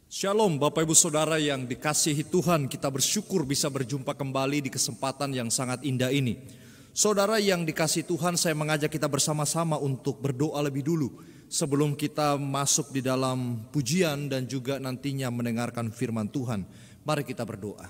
Shalom Bapak Ibu Saudara yang dikasihi Tuhan, kita bersyukur bisa berjumpa kembali di kesempatan yang sangat indah ini. Saudara yang dikasihi Tuhan, saya mengajak kita bersama-sama untuk berdoa lebih dulu sebelum kita masuk di dalam pujian dan juga nantinya mendengarkan firman Tuhan. Mari kita berdoa.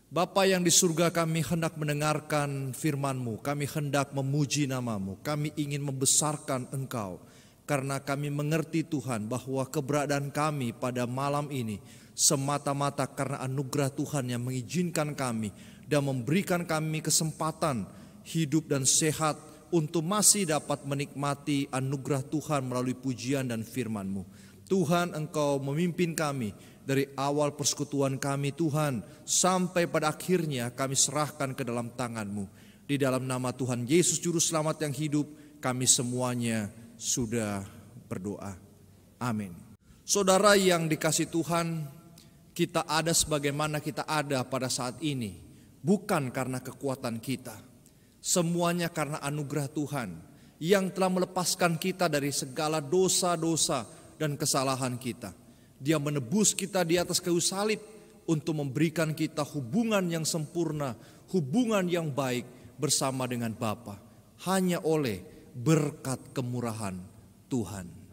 Bapa yang di surga, kami hendak mendengarkan firman-Mu, kami hendak memuji nama-Mu, kami ingin membesarkan Engkau. Karena kami mengerti Tuhan bahwa keberadaan kami pada malam ini semata-mata karena anugerah Tuhan yang mengizinkan kami dan memberikan kami kesempatan hidup dan sehat untuk masih dapat menikmati anugerah Tuhan melalui pujian dan firman-Mu. Tuhan, Engkau memimpin kami dari awal persekutuan kami Tuhan sampai pada akhirnya kami serahkan ke dalam tangan-Mu. Di dalam nama Tuhan Yesus Juru Selamat yang hidup, kami semuanya sudah berdoa. Amin. Saudara yang dikasihi Tuhan, kita ada sebagaimana kita ada pada saat ini bukan karena kekuatan kita. Semuanya karena anugerah Tuhan yang telah melepaskan kita dari segala dosa-dosa dan kesalahan kita. Dia menebus kita di atas kayu salib untuk memberikan kita hubungan yang sempurna, hubungan yang baik bersama dengan Bapa. Hanya oleh berkat kemurahan Tuhan.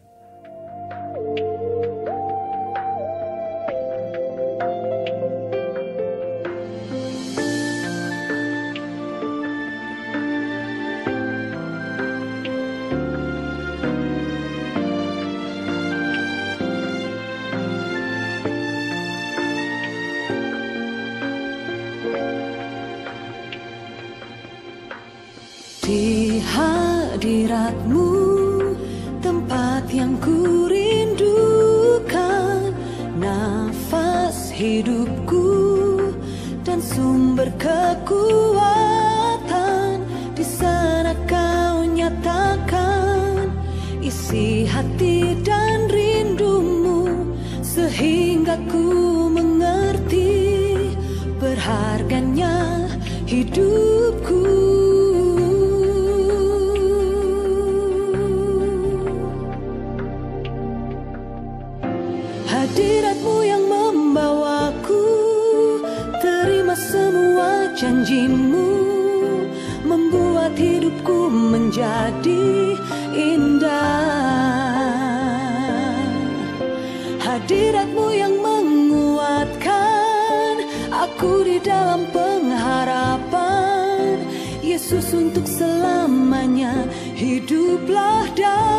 Di hadirat-Mu, tempat yang ku rindukan, nafas hidupku dan sumber kekuatan. Di sana Kau nyatakan isi hati dan rindu-Mu, sehingga ku mengerti berharganya hidupku. Hadirat-Mu yang membawaku, terima semua janji-Mu, membuat hidupku menjadi indah. Hadirat-Mu yang menguatkan aku di dalam pengharapan. Yesus, untuk selamanya hiduplah dalamku.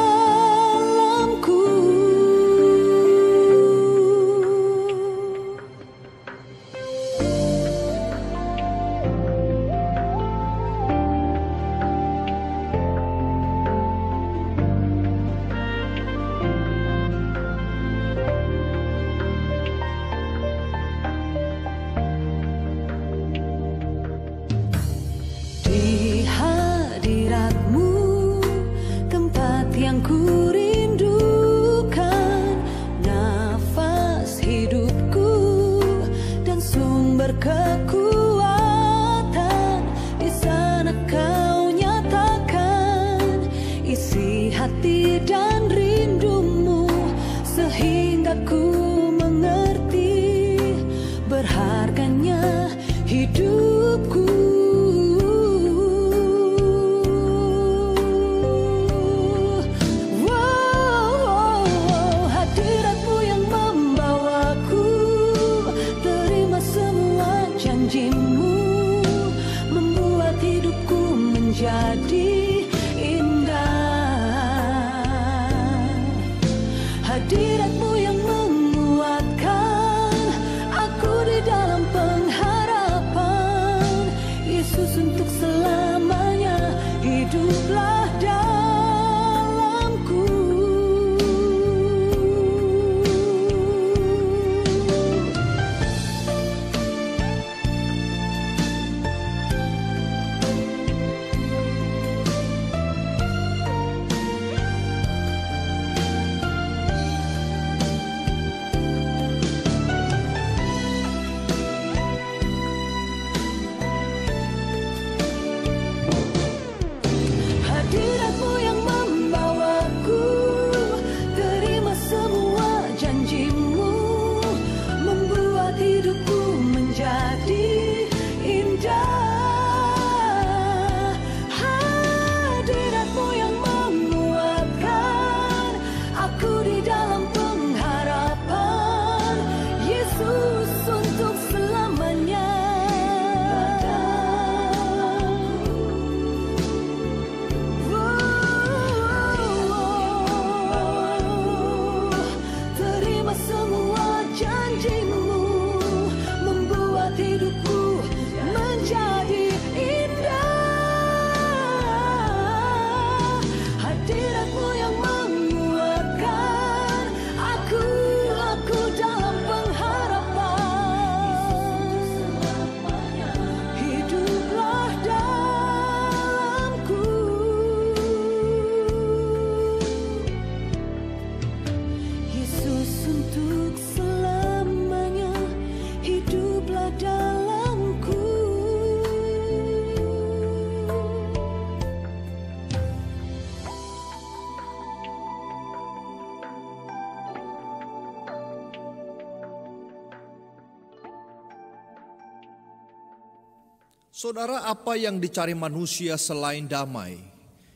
Ku hidupku menjadi indah. Hadiratmu yang menguatkan aku di dalam pengharapan, Yesus untuk selamanya. Terima semua janjimu, membuat hidupku menjadi indah. Hadiratmu yang menguatkan aku dalam pengharapan. Hiduplah dalamku. Yesus untuk selamanya, hiduplah dalamku. Saudara, apa yang dicari manusia selain damai?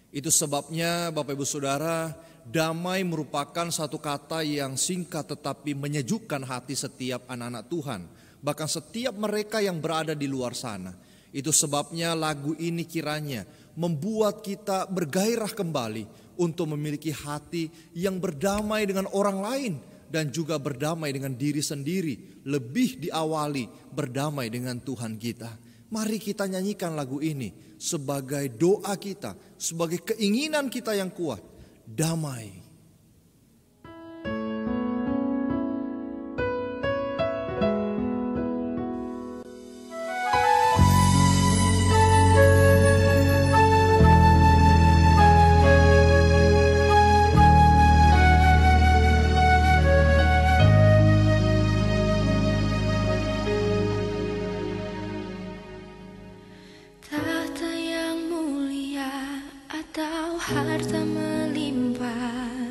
Itu sebabnya Bapak Ibu Saudara, damai merupakan satu kata yang singkat tetapi menyejukkan hati setiap anak-anak Tuhan. Bahkan setiap mereka yang berada di luar sana. Itu sebabnya lagu ini kiranya membuat kita bergairah kembali untuk memiliki hati yang berdamai dengan orang lain. Dan juga berdamai dengan diri sendiri. Lebih diawali berdamai dengan Tuhan kita. Mari kita nyanyikan lagu ini sebagai doa kita, sebagai keinginan kita yang kuat. Damai. Tahta yang mulia atau harta melimpah,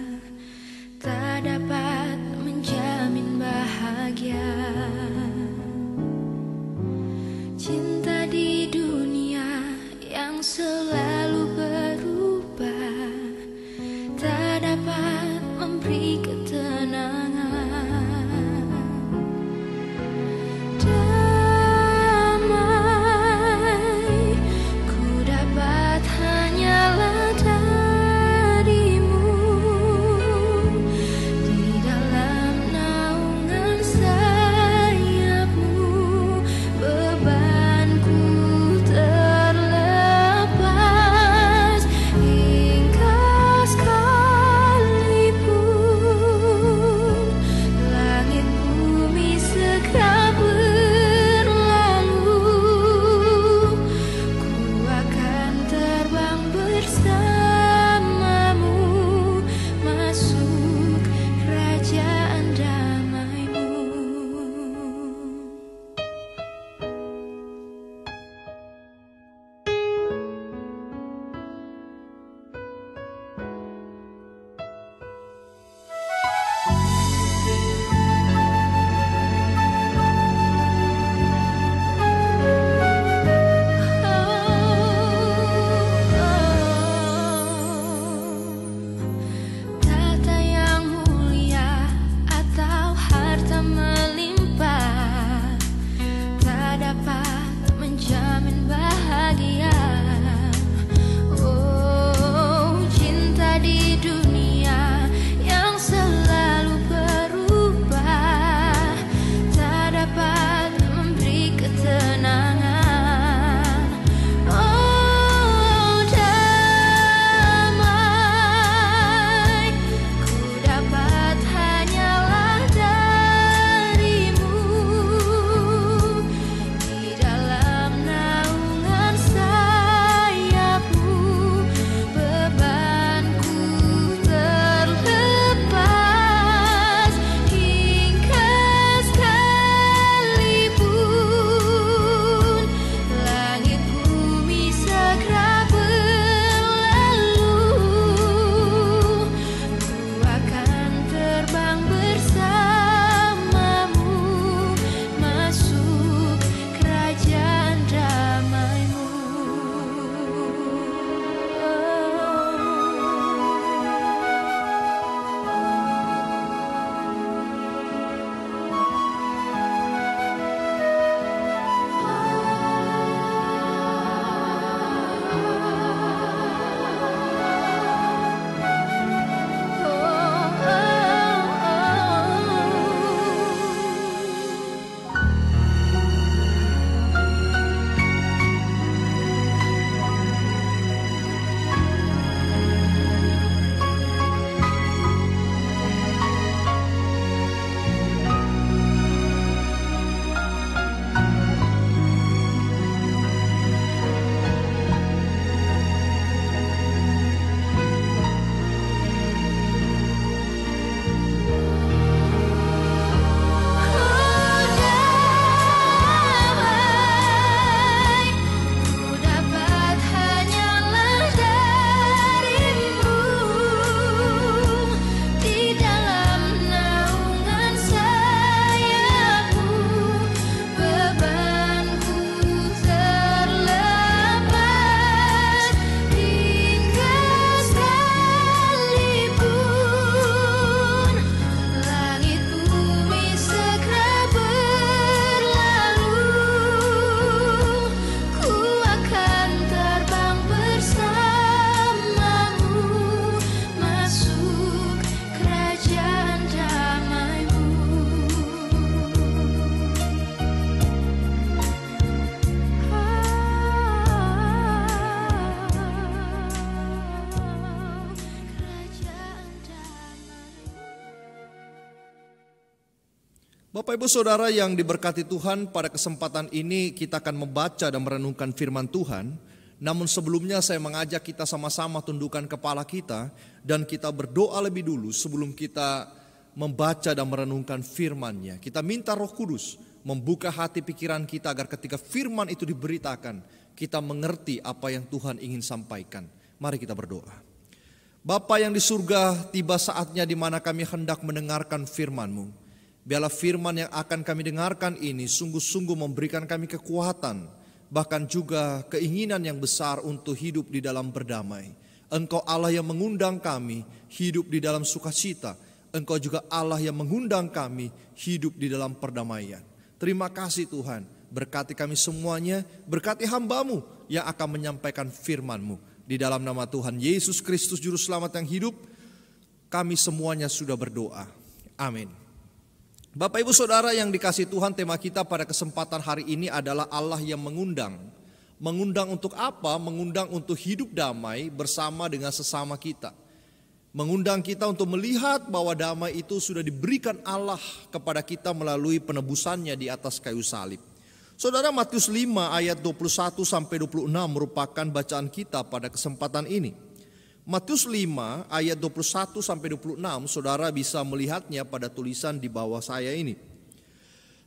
Bapak Ibu Saudara yang diberkati Tuhan, pada kesempatan ini kita akan membaca dan merenungkan firman Tuhan. Namun sebelumnya saya mengajak kita sama-sama tundukkan kepala kita dan kita berdoa lebih dulu sebelum kita membaca dan merenungkan firman-Nya. Kita minta Roh Kudus membuka hati pikiran kita agar ketika firman itu diberitakan, kita mengerti apa yang Tuhan ingin sampaikan. Mari kita berdoa. Bapa yang di surga, tiba saatnya di mana kami hendak mendengarkan firman-Mu. Biarlah firman yang akan kami dengarkan ini sungguh-sungguh memberikan kami kekuatan, bahkan juga keinginan yang besar untuk hidup di dalam berdamai. Engkau Allah yang mengundang kami hidup di dalam sukacita. Engkau juga Allah yang mengundang kami hidup di dalam perdamaian. Terima kasih Tuhan, berkati kami semuanya, berkati hamba-Mu yang akan menyampaikan firman-Mu. Di dalam nama Tuhan Yesus Kristus Juru Selamat yang hidup, kami semuanya sudah berdoa. Amin. Bapak Ibu Saudara yang dikasihi Tuhan, tema kita pada kesempatan hari ini adalah Allah yang mengundang. Mengundang untuk apa? Mengundang untuk hidup damai bersama dengan sesama kita. Mengundang kita untuk melihat bahwa damai itu sudah diberikan Allah kepada kita melalui penebusannya di atas kayu salib. Saudara, Matius 5 ayat 21 sampai 26 merupakan bacaan kita pada kesempatan ini. Matius 5 ayat 21 sampai 26, saudara bisa melihatnya pada tulisan di bawah saya ini.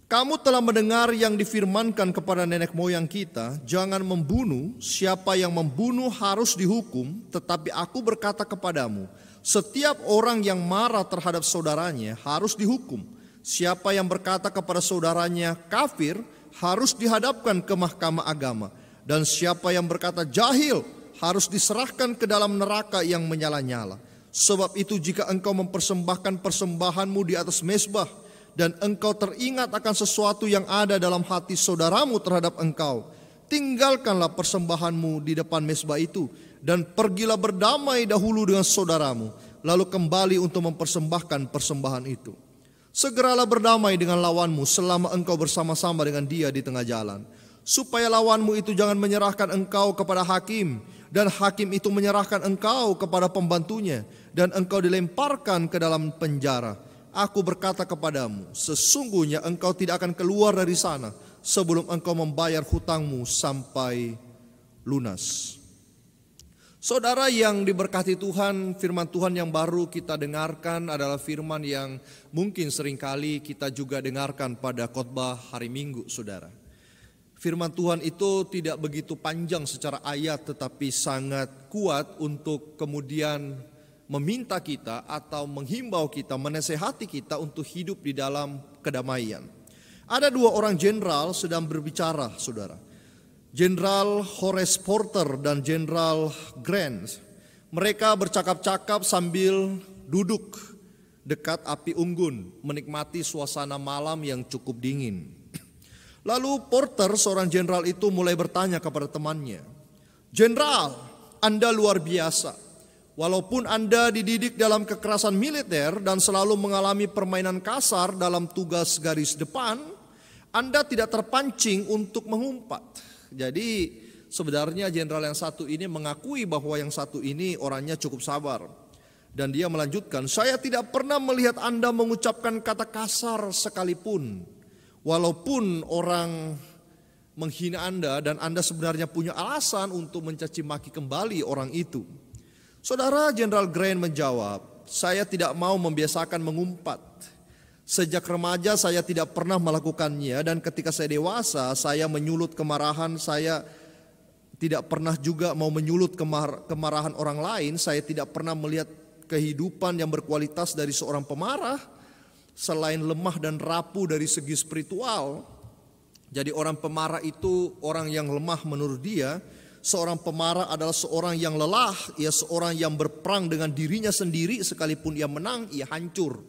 Kamu telah mendengar yang difirmankan kepada nenek moyang kita, jangan membunuh, siapa yang membunuh harus dihukum, tetapi aku berkata kepadamu, setiap orang yang marah terhadap saudaranya harus dihukum. Siapa yang berkata kepada saudaranya kafir harus dihadapkan ke mahkamah agama. Dan siapa yang berkata jahil harus diserahkan ke dalam neraka yang menyala-nyala. Sebab itu jika engkau mempersembahkan persembahanmu di atas mezbah, dan engkau teringat akan sesuatu yang ada dalam hati saudaramu terhadap engkau, tinggalkanlah persembahanmu di depan mezbah itu, dan pergilah berdamai dahulu dengan saudaramu, lalu kembali untuk mempersembahkan persembahan itu. Segeralah berdamai dengan lawanmu selama engkau bersama-sama dengan dia di tengah jalan, supaya lawanmu itu jangan menyerahkan engkau kepada hakim, dan hakim itu menyerahkan engkau kepada pembantunya, dan engkau dilemparkan ke dalam penjara. Aku berkata kepadamu, sesungguhnya engkau tidak akan keluar dari sana sebelum engkau membayar hutangmu sampai lunas. Saudara yang diberkati Tuhan, firman Tuhan yang baru kita dengarkan adalah firman yang mungkin seringkali kita juga dengarkan pada khotbah hari Minggu, saudara. Firman Tuhan itu tidak begitu panjang secara ayat, tetapi sangat kuat untuk kemudian meminta kita atau menghimbau kita, menasehati kita untuk hidup di dalam kedamaian. Ada dua orang jenderal sedang berbicara, saudara. Jenderal Horace Porter dan Jenderal Grant. Mereka bercakap-cakap sambil duduk dekat api unggun, menikmati suasana malam yang cukup dingin. Lalu Porter, seorang jenderal itu mulai bertanya kepada temannya, "Jenderal, Anda luar biasa. Walaupun Anda dididik dalam kekerasan militer dan selalu mengalami permainan kasar dalam tugas garis depan, Anda tidak terpancing untuk mengumpat." Jadi sebenarnya jenderal yang satu ini mengakui bahwa yang satu ini orangnya cukup sabar. Dan dia melanjutkan, "Saya tidak pernah melihat Anda mengucapkan kata kasar sekalipun. Walaupun orang menghina Anda dan Anda sebenarnya punya alasan untuk mencaci maki kembali orang itu." Saudara, Jenderal Grant menjawab, "Saya tidak mau membiasakan mengumpat. Sejak remaja saya tidak pernah melakukannya, dan ketika saya dewasa saya menyulut kemarahan. Saya tidak pernah juga mau menyulut kemarahan orang lain. Saya tidak pernah melihat kehidupan yang berkualitas dari seorang pemarah selain lemah dan rapuh dari segi spiritual." Jadi orang pemarah itu orang yang lemah menurut dia. Seorang pemarah adalah seorang yang lelah, ia seorang yang berperang dengan dirinya sendiri, sekalipun ia menang, ia hancur.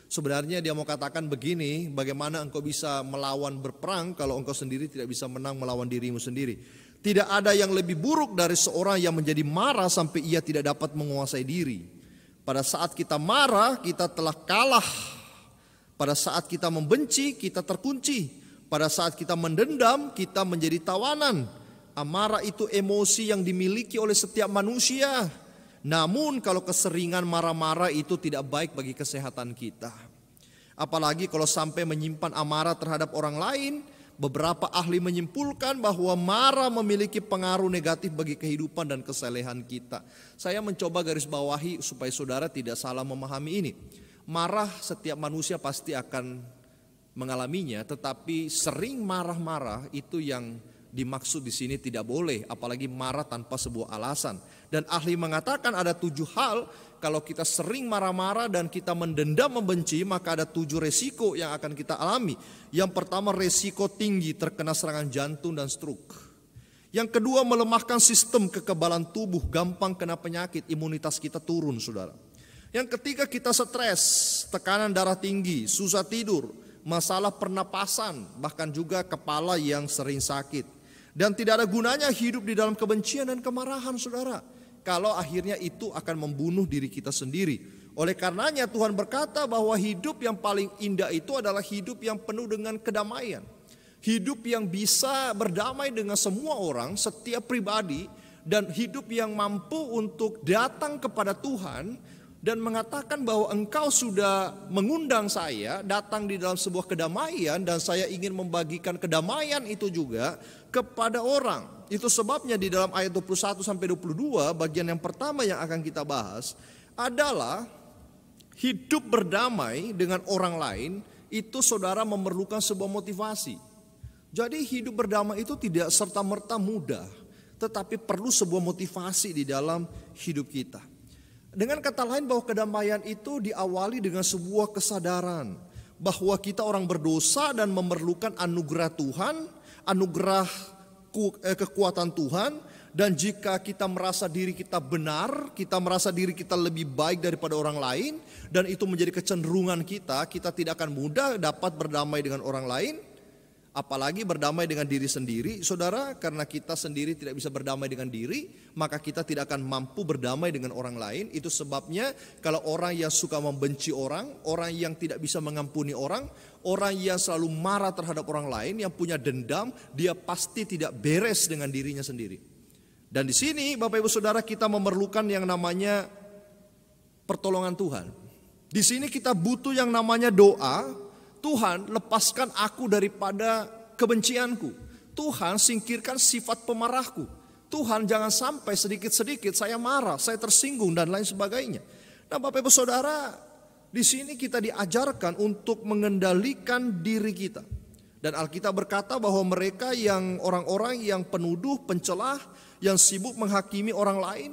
Sebenarnya dia mau katakan begini, bagaimana engkau bisa melawan berperang kalau engkau sendiri tidak bisa menang melawan dirimu sendiri. Tidak ada yang lebih buruk dari seorang yang menjadi marah sampai ia tidak dapat menguasai diri. Pada saat kita marah, kita telah kalah. Pada saat kita membenci, kita terkunci. Pada saat kita mendendam, kita menjadi tawanan. Amarah itu emosi yang dimiliki oleh setiap manusia. Namun kalau keseringan marah-marah itu tidak baik bagi kesehatan kita. Apalagi kalau sampai menyimpan amarah terhadap orang lain, beberapa ahli menyimpulkan bahwa marah memiliki pengaruh negatif bagi kehidupan dan kesalehan kita. Saya mencoba garis bawahi supaya saudara tidak salah memahami ini. Marah setiap manusia pasti akan mengalaminya, tetapi sering marah-marah itu yang dimaksud di sini tidak boleh, apalagi marah tanpa sebuah alasan. Dan ahli mengatakan ada 7 hal kalau kita sering marah-marah dan kita mendendam membenci, maka ada 7 resiko yang akan kita alami. Yang pertama, resiko tinggi terkena serangan jantung dan stroke. Yang kedua, melemahkan sistem kekebalan tubuh, gampang kena penyakit, imunitas kita turun, saudara. Yang ketiga, kita stres, tekanan darah tinggi, susah tidur, masalah pernapasan, bahkan juga kepala yang sering sakit. Dan tidak ada gunanya hidup di dalam kebencian dan kemarahan, saudara, kalau akhirnya itu akan membunuh diri kita sendiri. Oleh karenanya Tuhan berkata bahwa hidup yang paling indah itu adalah hidup yang penuh dengan kedamaian. Hidup yang bisa berdamai dengan semua orang, setiap pribadi, dan hidup yang mampu untuk datang kepada Tuhan dan mengatakan bahwa engkau sudah mengundang saya datang di dalam sebuah kedamaian dan saya ingin membagikan kedamaian itu juga kepada orang. Itu sebabnya di dalam ayat 21 sampai 22 bagian yang pertama yang akan kita bahas adalah hidup berdamai dengan orang lain. Itu saudara memerlukan sebuah motivasi. Jadi hidup berdamai itu tidak serta-merta mudah, tetapi perlu sebuah motivasi di dalam hidup kita. Dengan kata lain bahwa kedamaian itu diawali dengan sebuah kesadaran bahwa kita orang berdosa dan memerlukan anugerah Tuhan, anugerah kekuatan Tuhan. Dan jika kita merasa diri kita benar, kita merasa diri kita lebih baik daripada orang lain, dan itu menjadi kecenderungan kita, kita tidak akan mudah dapat berdamai dengan orang lain. Apalagi berdamai dengan diri sendiri, saudara, karena kita sendiri tidak bisa berdamai dengan diri, maka kita tidak akan mampu berdamai dengan orang lain. Itu sebabnya kalau orang yang suka membenci orang yang tidak bisa mengampuni orang yang selalu marah terhadap orang lain, yang punya dendam, dia pasti tidak beres dengan dirinya sendiri. Dan di sini Bapak Ibu Saudara kita memerlukan yang namanya pertolongan Tuhan. Di sini kita butuh yang namanya doa. Tuhan, lepaskan aku daripada kebencianku. Tuhan, singkirkan sifat pemarahku. Tuhan, jangan sampai sedikit-sedikit saya marah, saya tersinggung dan lain sebagainya. Nah, Bapak Ibu Saudara, di sini kita diajarkan untuk mengendalikan diri kita. Dan Alkitab berkata bahwa mereka yang orang-orang yang penuduh, pencelah, yang sibuk menghakimi orang lain,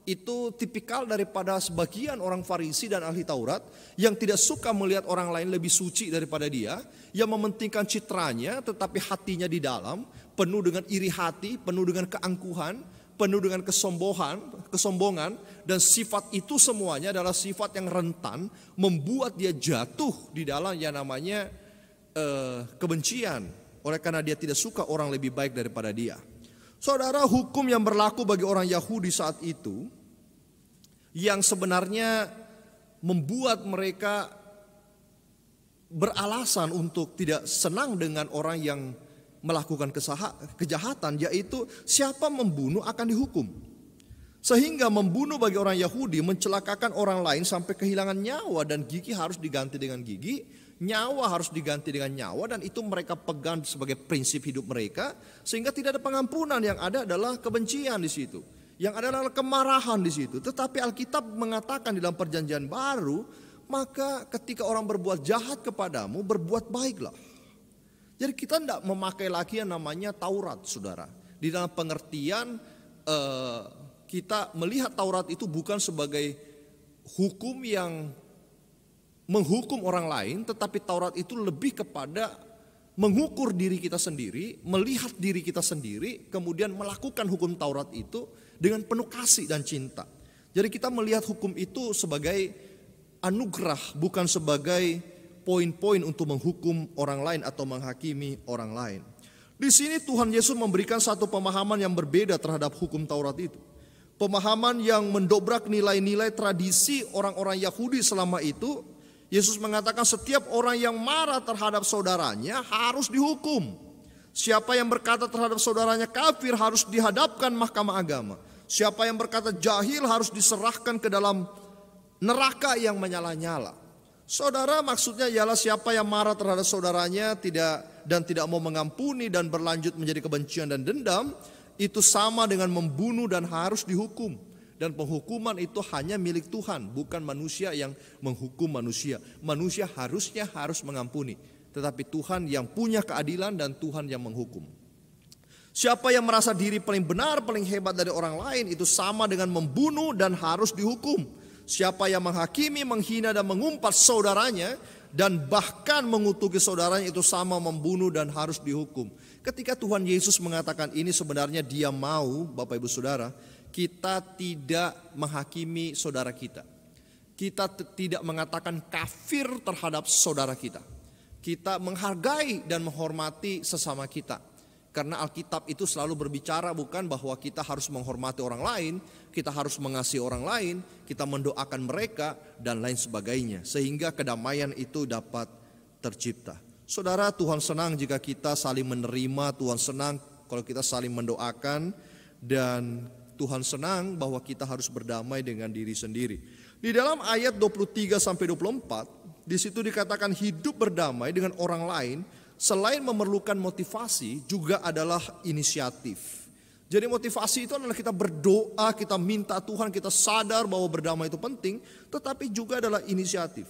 itu tipikal daripada sebagian orang Farisi dan ahli Taurat yang tidak suka melihat orang lain lebih suci daripada dia, yang mementingkan citranya tetapi hatinya di dalam penuh dengan iri hati, penuh dengan keangkuhan, penuh dengan kesombongan, dan sifat itu semuanya adalah sifat yang rentan membuat dia jatuh di dalam yang namanya kebencian, oleh karena dia tidak suka orang lebih baik daripada dia. Saudara, hukum yang berlaku bagi orang Yahudi saat itu yang sebenarnya membuat mereka beralasan untuk tidak senang dengan orang yang melakukan kejahatan, yaitu siapa membunuh akan dihukum. Sehingga membunuh bagi orang Yahudi mencelakakan orang lain sampai kehilangan nyawa, dan gigi harus diganti dengan gigi, nyawa harus diganti dengan nyawa, dan itu mereka pegang sebagai prinsip hidup mereka, sehingga tidak ada pengampunan. Yang ada adalah kebencian di situ, yang ada adalah kemarahan di situ. Tetapi Alkitab mengatakan di dalam Perjanjian Baru, maka ketika orang berbuat jahat kepadamu, berbuat baiklah. Jadi kita tidak memakai lagi yang namanya Taurat, saudara. Di dalam pengertian kita melihat Taurat itu bukan sebagai hukum yang menghukum orang lain, tetapi Taurat itu lebih kepada mengukur diri kita sendiri, melihat diri kita sendiri, kemudian melakukan hukum Taurat itu dengan penuh kasih dan cinta. Jadi kita melihat hukum itu sebagai anugerah, bukan sebagai poin-poin untuk menghukum orang lain atau menghakimi orang lain. Di sini Tuhan Yesus memberikan satu pemahaman yang berbeda terhadap hukum Taurat itu. Pemahaman yang mendobrak nilai-nilai tradisi orang-orang Yahudi selama itu. Yesus mengatakan setiap orang yang marah terhadap saudaranya harus dihukum. Siapa yang berkata terhadap saudaranya kafir harus dihadapkan mahkamah agama. Siapa yang berkata jahil harus diserahkan ke dalam neraka yang menyala-nyala. Saudara, maksudnya ialah siapa yang marah terhadap saudaranya tidak mau mengampuni dan berlanjut menjadi kebencian dan dendam, itu sama dengan membunuh dan harus dihukum. Dan penghukuman itu hanya milik Tuhan, bukan manusia yang menghukum manusia. Manusia harus mengampuni, tetapi Tuhan yang punya keadilan dan Tuhan yang menghukum. Siapa yang merasa diri paling benar, paling hebat dari orang lain, itu sama dengan membunuh dan harus dihukum. Siapa yang menghakimi, menghina dan mengumpat saudaranya dan bahkan mengutuki saudaranya, itu sama membunuh dan harus dihukum. Ketika Tuhan Yesus mengatakan ini, sebenarnya Dia mau, Bapak Ibu Saudara, kita tidak menghakimi saudara kita. Kita tidak mengatakan kafir terhadap saudara kita. Kita menghargai dan menghormati sesama kita. Karena Alkitab itu selalu berbicara bukan bahwa kita harus menghormati orang lain, kita harus mengasihi orang lain, kita mendoakan mereka dan lain sebagainya. Sehingga kedamaian itu dapat tercipta. Saudara, Tuhan senang jika kita saling menerima, Tuhan senang kalau kita saling mendoakan, dan Tuhan senang bahwa kita harus berdamai dengan diri sendiri. Di dalam ayat 23-24, di situ dikatakan hidup berdamai dengan orang lain selain memerlukan motivasi juga adalah inisiatif. Jadi motivasi itu adalah kita berdoa, kita minta Tuhan, kita sadar bahwa berdamai itu penting, tetapi juga adalah inisiatif.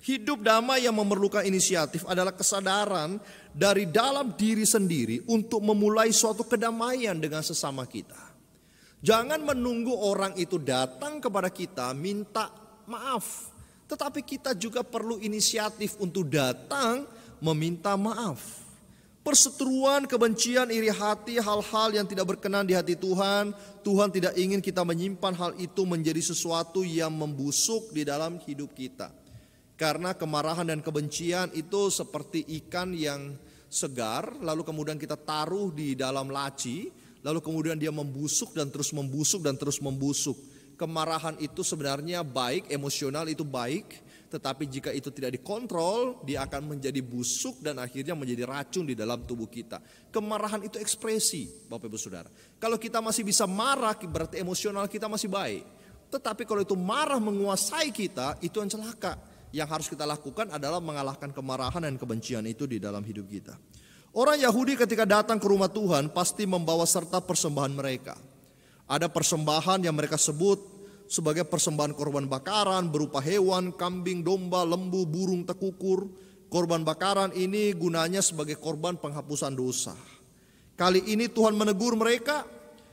Hidup damai yang memerlukan inisiatif adalah kesadaran dari dalam diri sendiri untuk memulai suatu kedamaian dengan sesama kita. Jangan menunggu orang itu datang kepada kita minta maaf, tetapi kita juga perlu inisiatif untuk datang meminta maaf. Perseteruan, kebencian, iri hati, hal-hal yang tidak berkenan di hati Tuhan, Tuhan tidak ingin kita menyimpan hal itu menjadi sesuatu yang membusuk di dalam hidup kita. Karena kemarahan dan kebencian itu seperti ikan yang segar, lalu kemudian kita taruh di dalam laci, lalu kemudian dia membusuk dan terus membusuk dan terus membusuk. Kemarahan itu sebenarnya baik, emosional itu baik, tetapi jika itu tidak dikontrol, dia akan menjadi busuk dan akhirnya menjadi racun di dalam tubuh kita. Kemarahan itu ekspresi, Bapak Ibu Saudara. Kalau kita masih bisa marah, berarti emosional kita masih baik. Tetapi kalau itu marah menguasai kita, itu yang celaka. Yang harus kita lakukan adalah mengalahkan kemarahan dan kebencian itu di dalam hidup kita. Orang Yahudi ketika datang ke rumah Tuhan pasti membawa serta persembahan mereka. Ada persembahan yang mereka sebut sebagai persembahan korban bakaran berupa hewan, kambing, domba, lembu, burung tekukur. Korban bakaran ini gunanya sebagai korban penghapusan dosa. Kali ini Tuhan menegur mereka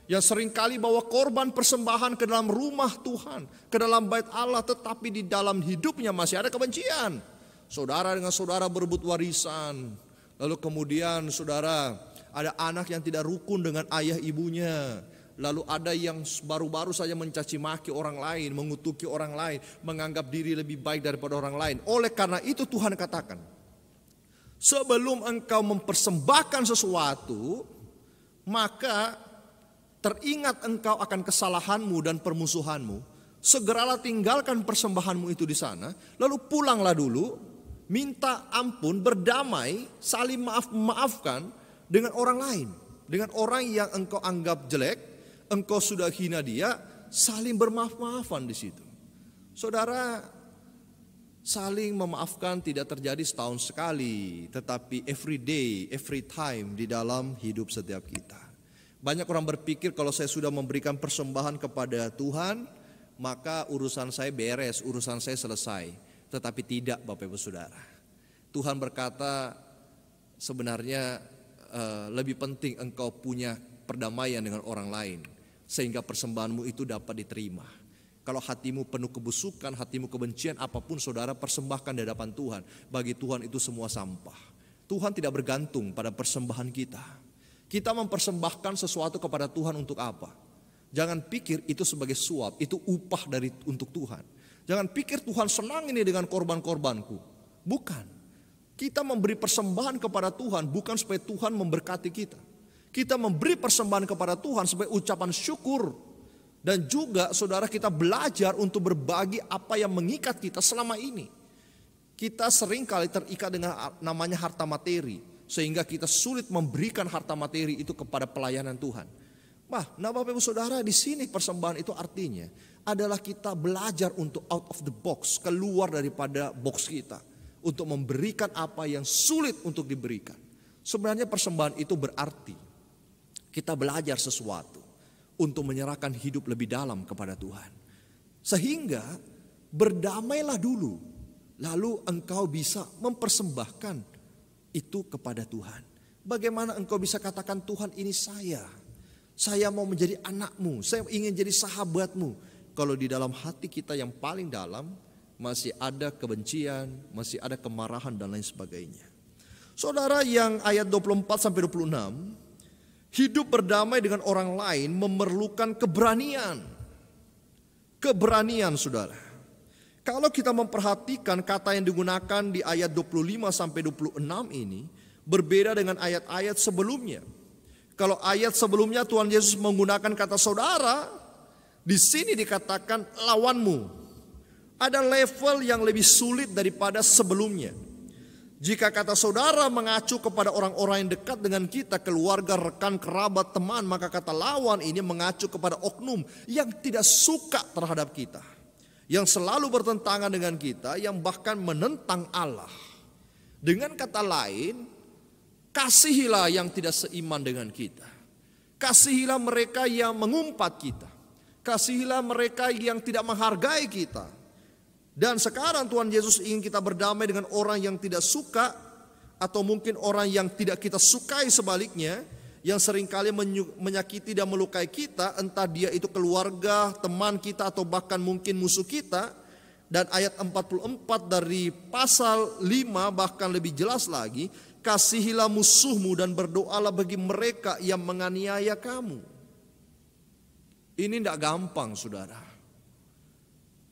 yang seringkali bawa korban persembahan ke dalam rumah Tuhan, ke dalam bait Allah, tetapi di dalam hidupnya masih ada kebencian. Saudara dengan saudara berebut warisan. Lalu kemudian saudara ada anak yang tidak rukun dengan ayah ibunya. Lalu ada yang baru-baru saja mencaci maki orang lain, mengutuki orang lain, menganggap diri lebih baik daripada orang lain. Oleh karena itu Tuhan katakan, sebelum engkau mempersembahkan sesuatu, maka teringat engkau akan kesalahanmu dan permusuhanmu. Segeralah tinggalkan persembahanmu itu di sana, lalu pulanglah dulu, minta ampun, berdamai, saling maafkan dengan orang lain. Dengan orang yang engkau anggap jelek, engkau sudah hina dia, saling bermaaf-maafan di situ. Saudara, saling memaafkan tidak terjadi setahun sekali, tetapi every day, every time di dalam hidup setiap kita. Banyak orang berpikir kalau saya sudah memberikan persembahan kepada Tuhan, maka urusan saya beres, urusan saya selesai. Tetapi tidak, Bapak Ibu Saudara. Tuhan berkata sebenarnya lebih penting engkau punya perdamaian dengan orang lain, sehingga persembahanmu itu dapat diterima. Kalau hatimu penuh kebusukan, hatimu kebencian, apapun saudara persembahkan di hadapan Tuhan. Bagi Tuhan itu semua sampah. Tuhan tidak bergantung pada persembahan kita. Kita mempersembahkan sesuatu kepada Tuhan untuk apa? Jangan pikir itu sebagai suap, itu upah untuk Tuhan. Jangan pikir Tuhan senang ini dengan korban-korbanku. Bukan. Kita memberi persembahan kepada Tuhan bukan supaya Tuhan memberkati kita. Kita memberi persembahan kepada Tuhan sebagai ucapan syukur. Dan juga saudara kita belajar untuk berbagi apa yang mengikat kita selama ini. Kita seringkali terikat dengan namanya harta materi. Sehingga kita sulit memberikan harta materi itu kepada pelayanan Tuhan. Nah Bapak Ibu Saudara, di sini persembahan itu artinya adalah kita belajar untuk out of the box, keluar daripada box kita, untuk memberikan apa yang sulit untuk diberikan. Sebenarnya persembahan itu berarti kita belajar sesuatu untuk menyerahkan hidup lebih dalam kepada Tuhan. Sehingga berdamailah dulu, lalu engkau bisa mempersembahkan itu kepada Tuhan. Bagaimana engkau bisa katakan, Tuhan ini saya mau menjadi anakmu, saya ingin jadi sahabatmu. Kalau di dalam hati kita yang paling dalam masih ada kebencian, masih ada kemarahan dan lain sebagainya. Saudara, yang ayat 24-26, hidup berdamai dengan orang lain memerlukan keberanian. Keberanian, saudara. Kalau kita memperhatikan kata yang digunakan di ayat 25-26 ini berbeda dengan ayat-ayat sebelumnya. Kalau ayat sebelumnya Tuhan Yesus menggunakan kata saudara, di sini dikatakan lawanmu. Ada level yang lebih sulit daripada sebelumnya. Jika kata saudara mengacu kepada orang-orang yang dekat dengan kita, keluarga, rekan, kerabat, teman, maka kata lawan ini mengacu kepada oknum yang tidak suka terhadap kita, yang selalu bertentangan dengan kita, yang bahkan menentang Allah. Dengan kata lain, kasihilah yang tidak seiman dengan kita. Kasihilah mereka yang mengumpat kita. Kasihilah mereka yang tidak menghargai kita. Dan sekarang Tuhan Yesus ingin kita berdamai dengan orang yang tidak suka, atau mungkin orang yang tidak kita sukai sebaliknya, yang seringkali menyakiti dan melukai kita, entah dia itu keluarga, teman kita, atau bahkan mungkin musuh kita. Dan ayat 44 dari pasal 5 bahkan lebih jelas lagi, kasihilah musuhmu dan berdoalah bagi mereka yang menganiaya kamu. Ini tidak gampang, saudara.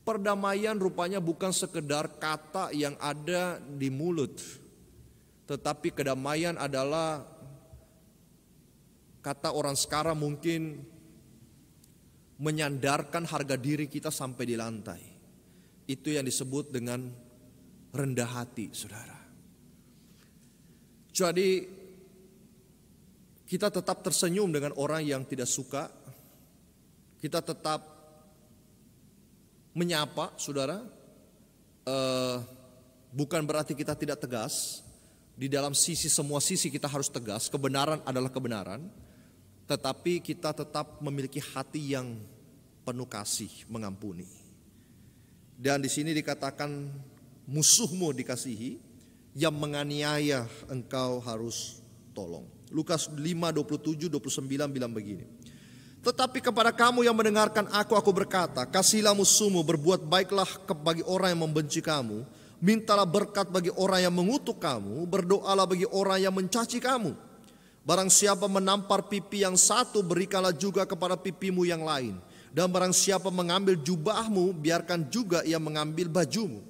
Perdamaian rupanya bukan sekedar kata yang ada di mulut, tetapi kedamaian adalah, kata orang sekarang mungkin, menyandarkan harga diri kita sampai di lantai. Itu yang disebut dengan rendah hati, saudara. Jadi kita tetap tersenyum dengan orang yang tidak suka. Kita tetap menyapa, saudara. Bukan berarti kita tidak tegas. Di dalam semua sisi kita harus tegas. Kebenaran adalah kebenaran. Tetapi kita tetap memiliki hati yang penuh kasih, mengampuni. Dan di sini dikatakan musuhmu dikasihi, yang menganiaya engkau harus tolong. Lukas 5:27-29 bilang begini. Tetapi kepada kamu yang mendengarkan aku berkata, kasihilah musuhmu, berbuat baiklah bagi orang yang membenci kamu, mintalah berkat bagi orang yang mengutuk kamu, berdoalah bagi orang yang mencaci kamu. Barang siapa menampar pipi yang satu, berikanlah juga kepada pipimu yang lain. Dan barang siapa mengambil jubahmu, biarkan juga ia mengambil bajumu.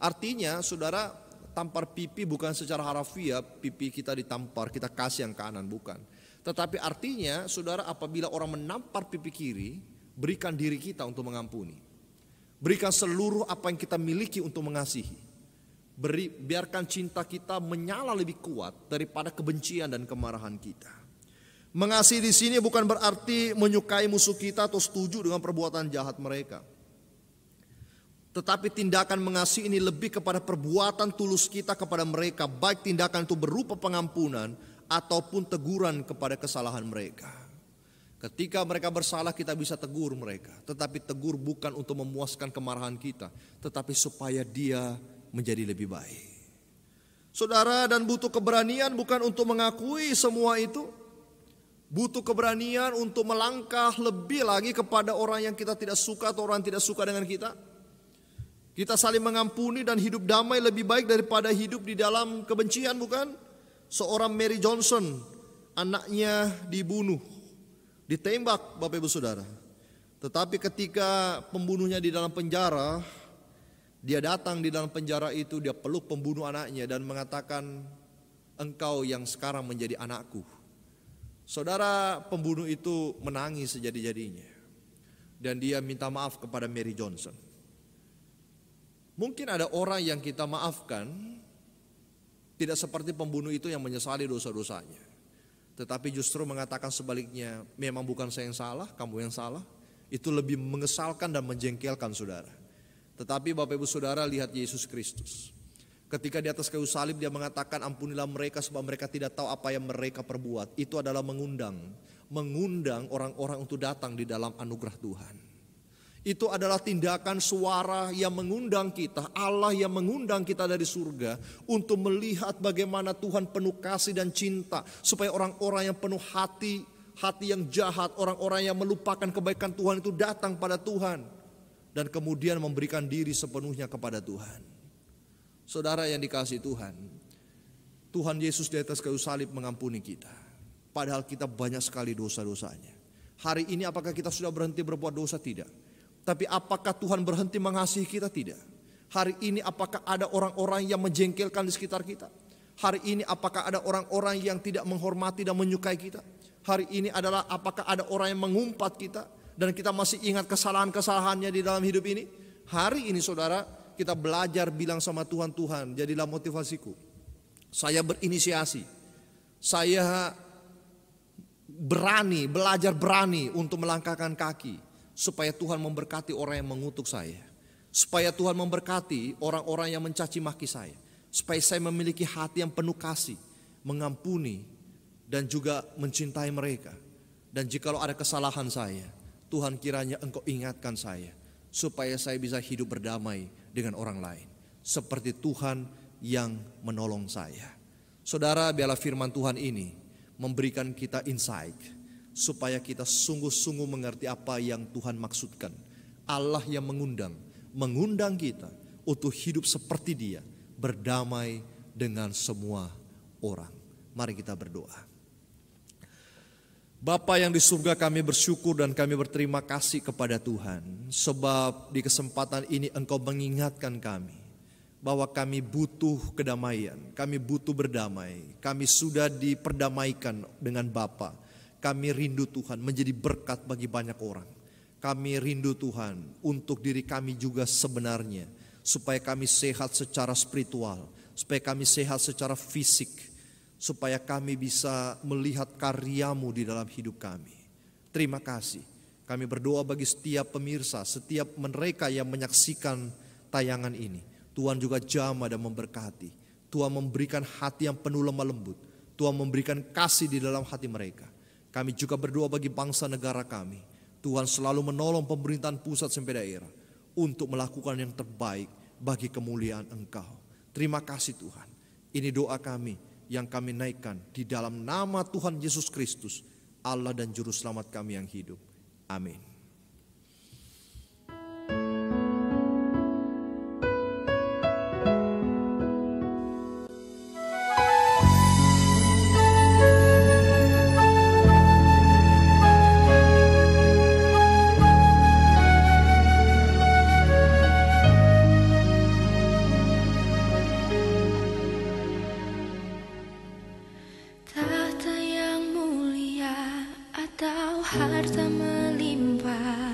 Artinya, saudara, tampar pipi bukan secara harafiah pipi kita ditampar, kita kasih yang kanan, bukan. Tetapi artinya, saudara, apabila orang menampar pipi kiri, berikan diri kita untuk mengampuni. Berikan seluruh apa yang kita miliki untuk mengasihi. Biarkan cinta kita menyala lebih kuat daripada kebencian dan kemarahan kita. Mengasihi di sini bukan berarti menyukai musuh kita atau setuju dengan perbuatan jahat mereka. Tetapi tindakan mengasihi ini lebih kepada perbuatan tulus kita kepada mereka, baik tindakan itu berupa pengampunan ataupun teguran kepada kesalahan mereka. Ketika mereka bersalah kita bisa tegur mereka, tetapi tegur bukan untuk memuaskan kemarahan kita, tetapi supaya dia menjadi lebih baik. Saudara, dan butuh keberanian bukan untuk mengakui semua itu. Butuh keberanian untuk melangkah lebih lagi kepada orang yang kita tidak suka atau orang tidak suka dengan kita. Kita saling mengampuni dan hidup damai lebih baik daripada hidup di dalam kebencian, bukan? Seorang Mary Johnson, anaknya dibunuh, ditembak, Bapak Ibu Saudara. Tetapi ketika pembunuhnya di dalam penjara, dia datang di dalam penjara itu, dia peluk pembunuh anaknya dan mengatakan, engkau yang sekarang menjadi anakku. Saudara, pembunuh itu menangis sejadi-jadinya. Dan dia minta maaf kepada Mary Johnson. Mungkin ada orang yang kita maafkan tidak seperti pembunuh itu yang menyesali dosa-dosanya, tetapi justru mengatakan sebaliknya, memang bukan saya yang salah, kamu yang salah. Itu lebih mengesalkan dan menjengkelkan saudara. Tetapi Bapak Ibu Saudara, lihat Yesus Kristus. Ketika di atas kayu salib dia mengatakan, ampunilah mereka sebab mereka tidak tahu apa yang mereka perbuat. Itu adalah mengundang orang-orang untuk datang di dalam anugerah Tuhan. Itu adalah tindakan suara yang mengundang kita, Allah yang mengundang kita dari surga untuk melihat bagaimana Tuhan penuh kasih dan cinta, supaya orang-orang yang penuh hati yang jahat, orang-orang yang melupakan kebaikan Tuhan itu datang pada Tuhan dan kemudian memberikan diri sepenuhnya kepada Tuhan. Saudara yang dikasihi Tuhan, Tuhan Yesus di atas kayu salib mengampuni kita, padahal kita banyak sekali dosa-dosanya. Hari ini apakah kita sudah berhenti berbuat dosa? Tidak. Tapi apakah Tuhan berhenti mengasihi kita? Tidak. Hari ini apakah ada orang-orang yang menjengkelkan di sekitar kita? Hari ini apakah ada orang-orang yang tidak menghormati dan menyukai kita? Hari ini adalah apakah ada orang yang mengumpat kita dan kita masih ingat kesalahan-kesalahannya di dalam hidup ini? Hari ini saudara, kita belajar bilang sama Tuhan, Tuhan jadilah motivasiku. Saya berinisiasi. Saya belajar berani untuk melangkahkan kaki. Supaya Tuhan memberkati orang yang mengutuk saya. Supaya Tuhan memberkati orang-orang yang mencaci maki saya. Supaya saya memiliki hati yang penuh kasih, mengampuni dan juga mencintai mereka. Dan jikalau ada kesalahan saya, Tuhan kiranya Engkau ingatkan saya, supaya saya bisa hidup berdamai dengan orang lain, seperti Tuhan yang menolong saya. Saudara, biarlah firman Tuhan ini memberikan kita insight, supaya kita sungguh-sungguh mengerti apa yang Tuhan maksudkan. Allah yang mengundang kita untuk hidup seperti Dia, berdamai dengan semua orang. Mari kita berdoa. Bapa yang di surga, kami bersyukur dan kami berterima kasih kepada Tuhan. Sebab di kesempatan ini Engkau mengingatkan kami bahwa kami butuh kedamaian, kami butuh berdamai. Kami sudah diperdamaikan dengan Bapa. Kami rindu Tuhan menjadi berkat bagi banyak orang. Kami rindu Tuhan untuk diri kami juga sebenarnya, supaya kami sehat secara spiritual, supaya kami sehat secara fisik, supaya kami bisa melihat karya-Mu di dalam hidup kami. Terima kasih. Kami berdoa bagi setiap pemirsa, setiap mereka yang menyaksikan tayangan ini. Tuhan juga jamah dan memberkati. Tuhan memberikan hati yang penuh lemah lembut. Tuhan memberikan kasih di dalam hati mereka. Kami juga berdoa bagi bangsa negara kami. Tuhan selalu menolong pemerintahan pusat sampai daerah untuk melakukan yang terbaik bagi kemuliaan Engkau. Terima kasih Tuhan. Ini doa kami yang kami naikkan di dalam nama Tuhan Yesus Kristus, Allah dan Juru Selamat kami yang hidup. Amin. Tahta yang mulia atau harta melimpah,